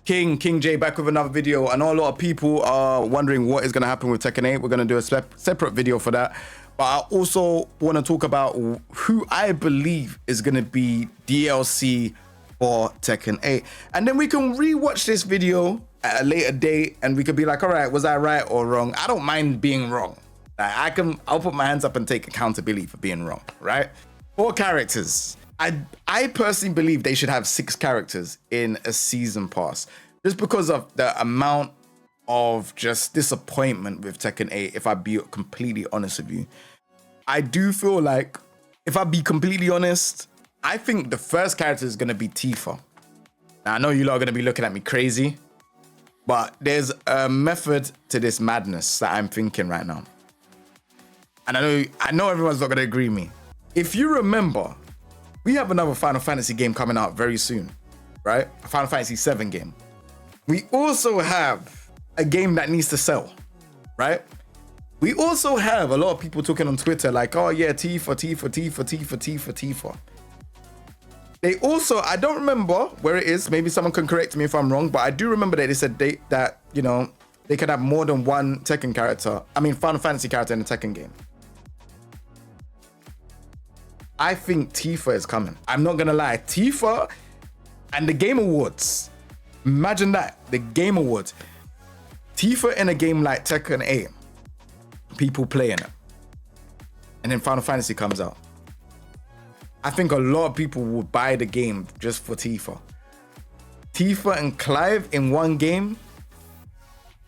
King J back with another video. I know a lot of people are wondering what is going to happen with Tekken 8. We're going to do a separate video for that. But I also want to talk about who I believe is going to be DLC for Tekken 8. And then we can rewatch this video at a later date and we could be like, all right, was I right or wrong? I don't mind being wrong. Like, I'll put my hands up and take accountability for being wrong, right? 4 characters. I personally believe they should have 6 characters in a season pass, just because of the amount of just disappointment with Tekken 8, if I be completely honest with you. I do feel like, if I be completely honest, I think the first character is going to be Tifa. Now, I know you lot are going to be looking at me crazy, but there's a method to this madness that I'm thinking right now. And I know everyone's not going to agree with me. If you remember, we have another Final Fantasy game coming out very soon, right? A Final Fantasy 7 game. We also have a game that needs to sell, right? We also have a lot of people talking on Twitter like, oh yeah, Tifa. They also, I don't remember where it is. Maybe someone can correct me if I'm wrong, but I do remember that they said that, you know, they could have more than one Tekken character. I mean, Final Fantasy character in a Tekken game. I think Tifa is coming. I'm not gonna lie. Tifa and the Game Awards. Imagine that, the Game Awards. Tifa in a game like Tekken 8. People playing it. And then Final Fantasy comes out. I think a lot of people will buy the game just for Tifa. Tifa and Clive in one game.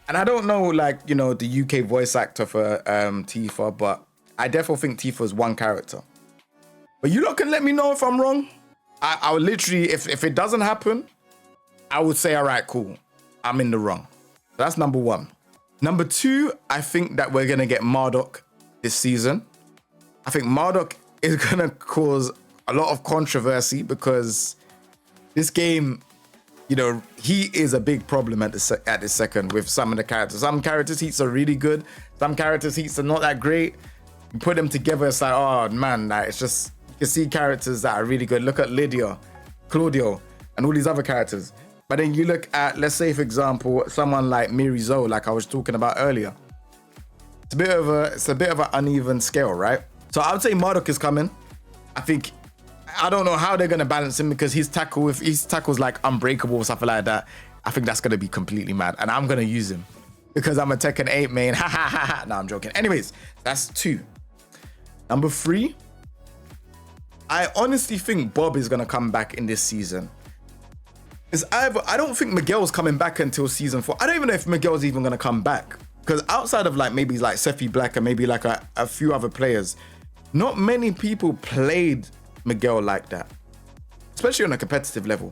And I don't know, like, you know, the UK voice actor for Tifa, but I definitely think Tifa is one character. But you lot can let me know if I'm wrong. I would literally, if it doesn't happen, I would say, all right, cool. I'm in the wrong. So that's number 1. Number 2, I think that we're going to get Marduk this season. I think Marduk is going to cause a lot of controversy because this game, you know, he is a big problem at this second with some of the characters. Some characters' heats are really good. Some characters' heats are not that great. You put them together, it's like, oh man, like, it's just, you can see characters that are really good. Look at Lydia, Claudio, and all these other characters. But then you look at, let's say, for example, someone like Miri Zoe, like I was talking about earlier. It's a bit of an uneven scale, right? So I would say Marduk is coming. I don't know how they're gonna balance him because his tackle's like unbreakable or something like that. I think that's gonna be completely mad, and I'm gonna use him because I'm a Tekken 8 main. Ha ha ha ha. No, I'm joking. Anyways, that's 2. Number 3. I honestly think Bob is gonna come back in this season. I don't think Miguel's coming back until season 4. I don't even know if Miguel's even gonna come back, because outside of like maybe like Sephi Black and maybe like a few other players, not many people played Miguel like that, especially on a competitive level.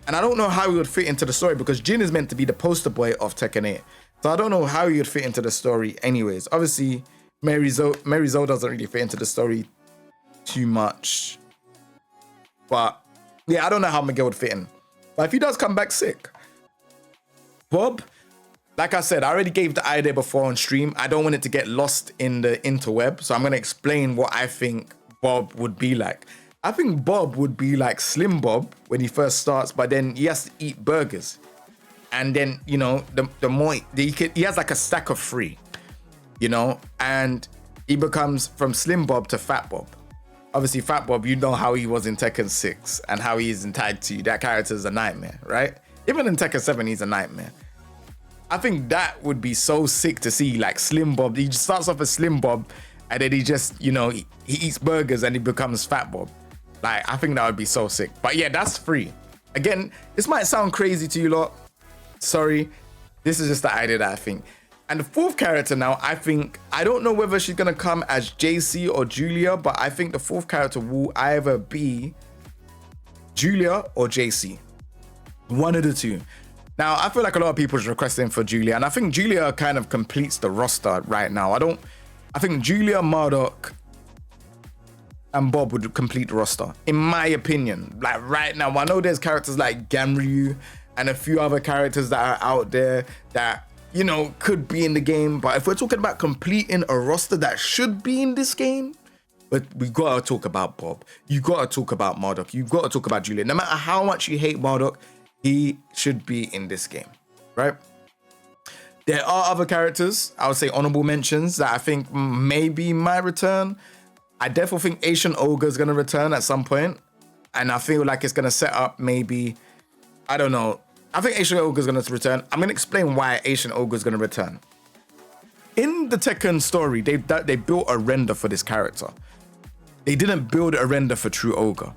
And I don't know how he would fit into the story because Jin is meant to be the poster boy of Tekken 8. So I don't know how he would fit into the story anyways. Obviously, Mary Zoe doesn't really fit into the story too much. But yeah, I don't know how Miguel would fit in. But if he does come back, sick. Bob, like I said, I already gave the idea before on stream. I don't want it to get lost in the interweb. So I'm going to explain what I think Bob would be like. I think Bob would be like Slim Bob when he first starts, but then he has to eat burgers. And then, you know, the more he has like a stack of 3, you know, and he becomes from Slim Bob to Fat Bob. Obviously, Fat Bob, you know how he was in Tekken 6 and how he is in Tag 2. That character is a nightmare, right? Even in Tekken 7, he's a nightmare. I think that would be so sick to see, like Slim Bob. He just starts off as Slim Bob and then he just, you know, he eats burgers and he becomes Fat Bob. Like, I think that would be so sick. But yeah, that's 3. Again, this might sound crazy to you lot. Sorry. This is just the idea that I think. And the 4th character now, I don't know whether she's going to come as JC or Julia, but I think the 4th character will either be Julia or JC. One of the 2. Now, I feel like a lot of people are requesting for Julia, and I think Julia kind of completes the roster right now. I think Julia, Marduk, and Bob would complete the roster, in my opinion. Like right now, I know there's characters like Gamryu and a few other characters that are out there that, you know, could be in the game. But if we're talking about completing a roster that should be in this game, but we gotta talk about Bob. You gotta talk about Marduk. You gotta talk about Julia. No matter how much you hate Marduk, He should be in this game, right? There are other characters, I would say honorable mentions, that I think maybe might return. I definitely think Asian Ogre is going to return at some point. And I feel like it's going to set up maybe, I don't know. I think Asian Ogre is going to return. I'm going to explain why Asian Ogre is going to return. In the Tekken story, they built a render for this character. They didn't build a render for True Ogre.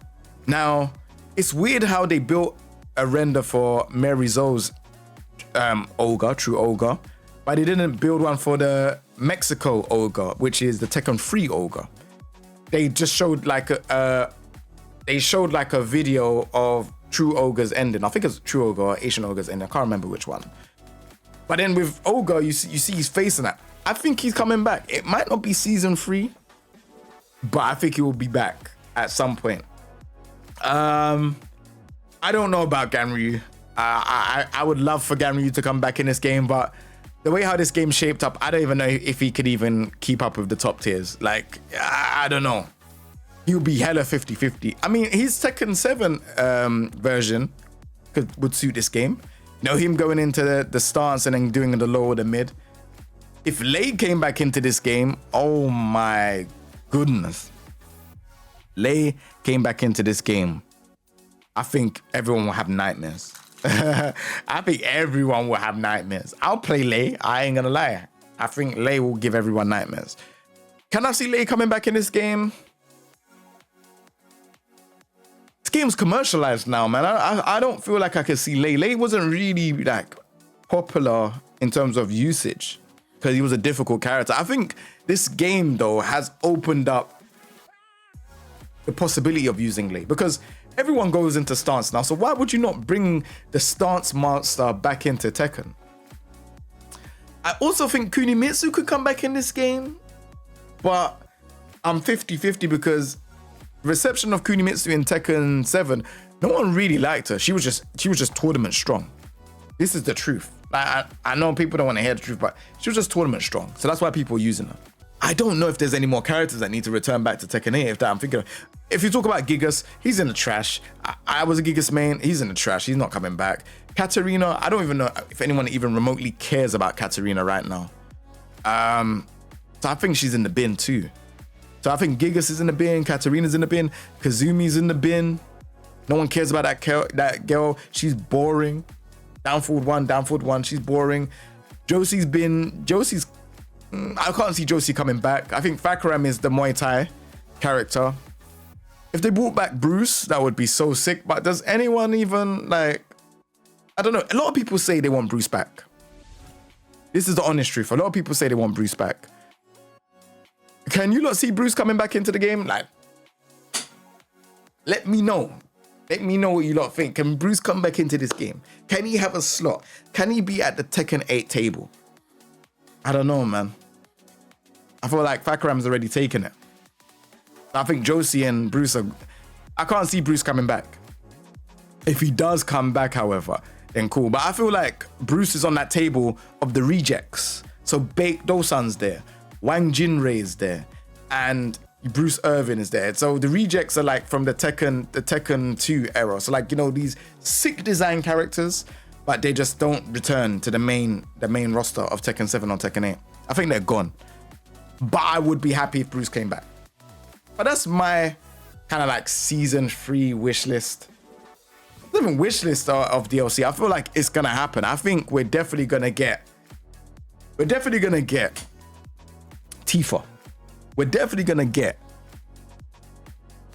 Now, it's weird how they built a render for Mary Zoe's Ogre, True Ogre, but they didn't build one for the Mexico Ogre, which is the Tekken 3 Ogre. They just showed like a video of True Ogre's ending. I think it's True Ogre or Asian Ogre's ending. I can't remember which one. But then with Ogre, you see his face in that. I think he's coming back. It might not be season 3, but I think he will be back at some point. I don't know about Ganryu. I would love for Ganryu to come back in this game, but the way how this game shaped up, I don't even know if he could even keep up with the top tiers. Like, I don't know. He'll be hella 50-50. I mean, his Tekken 7 version would suit this game. You know, him going into the stance and then doing the low or the mid. If Lei came back into this game, oh my goodness. Lei came back into this game. I think everyone will have nightmares. I think everyone will have nightmares. I'll play Lei. I ain't gonna lie. I think Lei will give everyone nightmares. Can I see Lei coming back in this game? This game's commercialized now, man. I don't feel like I can see Lei. Lei wasn't really like popular in terms of usage because he was a difficult character. I think this game though has opened up the possibility of using Lei because everyone goes into stance now. So why would you not bring the stance master back into Tekken? I also think Kunimitsu could come back in this game, but I'm 50-50 because reception of Kunimitsu in Tekken 7, no one really liked her. She was just tournament strong. This is the truth. I know people don't want to hear the truth, but she was just tournament strong. So that's why people are using her. I don't know if there's any more characters that need to return back to Tekken 8. If you talk about Gigas, he's in the trash. I was a Gigas main. He's in the trash. He's not coming back. Katarina, I don't even know if anyone even remotely cares about Katarina right now. So I think she's in the bin too. So I think Gigas is in the bin. Katarina's in the bin. Kazumi's in the bin. No one cares about that girl. She's boring. Down forward one. She's boring. Josie's I can't see Josie coming back. I think Fakaram is the Muay Thai character. If they brought back Bruce, that would be so sick. But does anyone even like... I don't know. A lot of people say they want Bruce back. This is the honest truth. A lot of people say they want Bruce back. Can you not see Bruce coming back into the game? Like, let me know. Let me know what you lot think. Can Bruce come back into this game? Can he have a slot? Can he be at the Tekken 8 table? I don't know, man. I feel like Fakaram's already taken it. I think Josie and Bruce are... I can't see Bruce coming back. If he does come back, however, then cool. But I feel like Bruce is on that table of the rejects. So Baek Dosan's there. Wang Jinrei is there. And Bruce Irvin is there. So the rejects are like from the Tekken 2 era. So like, you know, these sick design characters, but they just don't return to the main roster of Tekken 7 or Tekken 8. I think they're gone. But I would be happy if Bruce came back. But that's my kind of like season 3 wish list. Not even wish list of DLC. I feel like it's gonna happen. I think we're definitely gonna get Tifa. We're definitely gonna get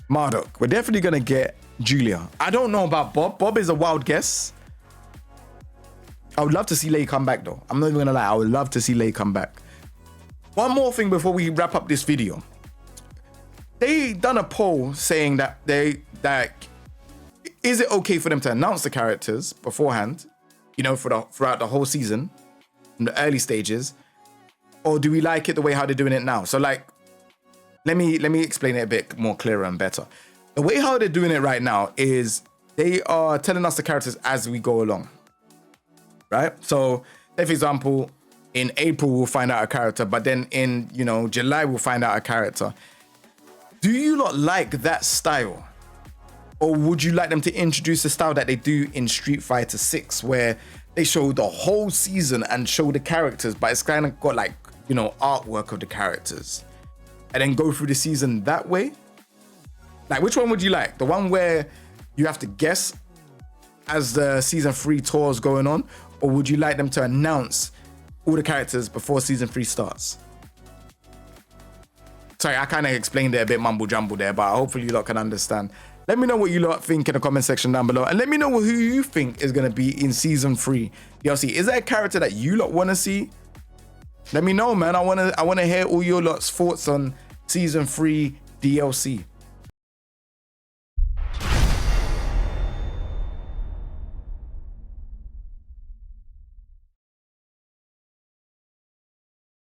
Marduk. We're definitely gonna get Julia. I don't know about Bob. Bob is a wild guess. I would love to see Lei come back though. I'm not even gonna lie. I would love to see Lei come back. One more thing before we wrap up this video. They done a poll saying that is it okay for them to announce the characters beforehand, you know, throughout the whole season, in the early stages, or do we like it the way how they're doing it now? So like, let me explain it a bit more clearer and better. The way how they're doing it right now is they are telling us the characters as we go along, right? So, say for example, in April we'll find out a character, but then in, you know, July we'll find out a character. Do you not like that style? Or would you like them to introduce the style that they do in Street Fighter 6, where they show the whole season and show the characters, but it's kind of got like, you know, artwork of the characters, and then go through the season that way? Like, which one would you like? The one where you have to guess as the season 3 tour is going on, or would you like them to announce all the characters before season 3 starts? Sorry, I kind of explained it a bit mumble jumble there, but hopefully you lot can understand. Let me know what you lot think in the comment section down below, and let me know who you think is going to be in season 3 DLC. Is there a character that you lot want to see? Let me know, man. I want to hear all your lot's thoughts on season 3 DLC.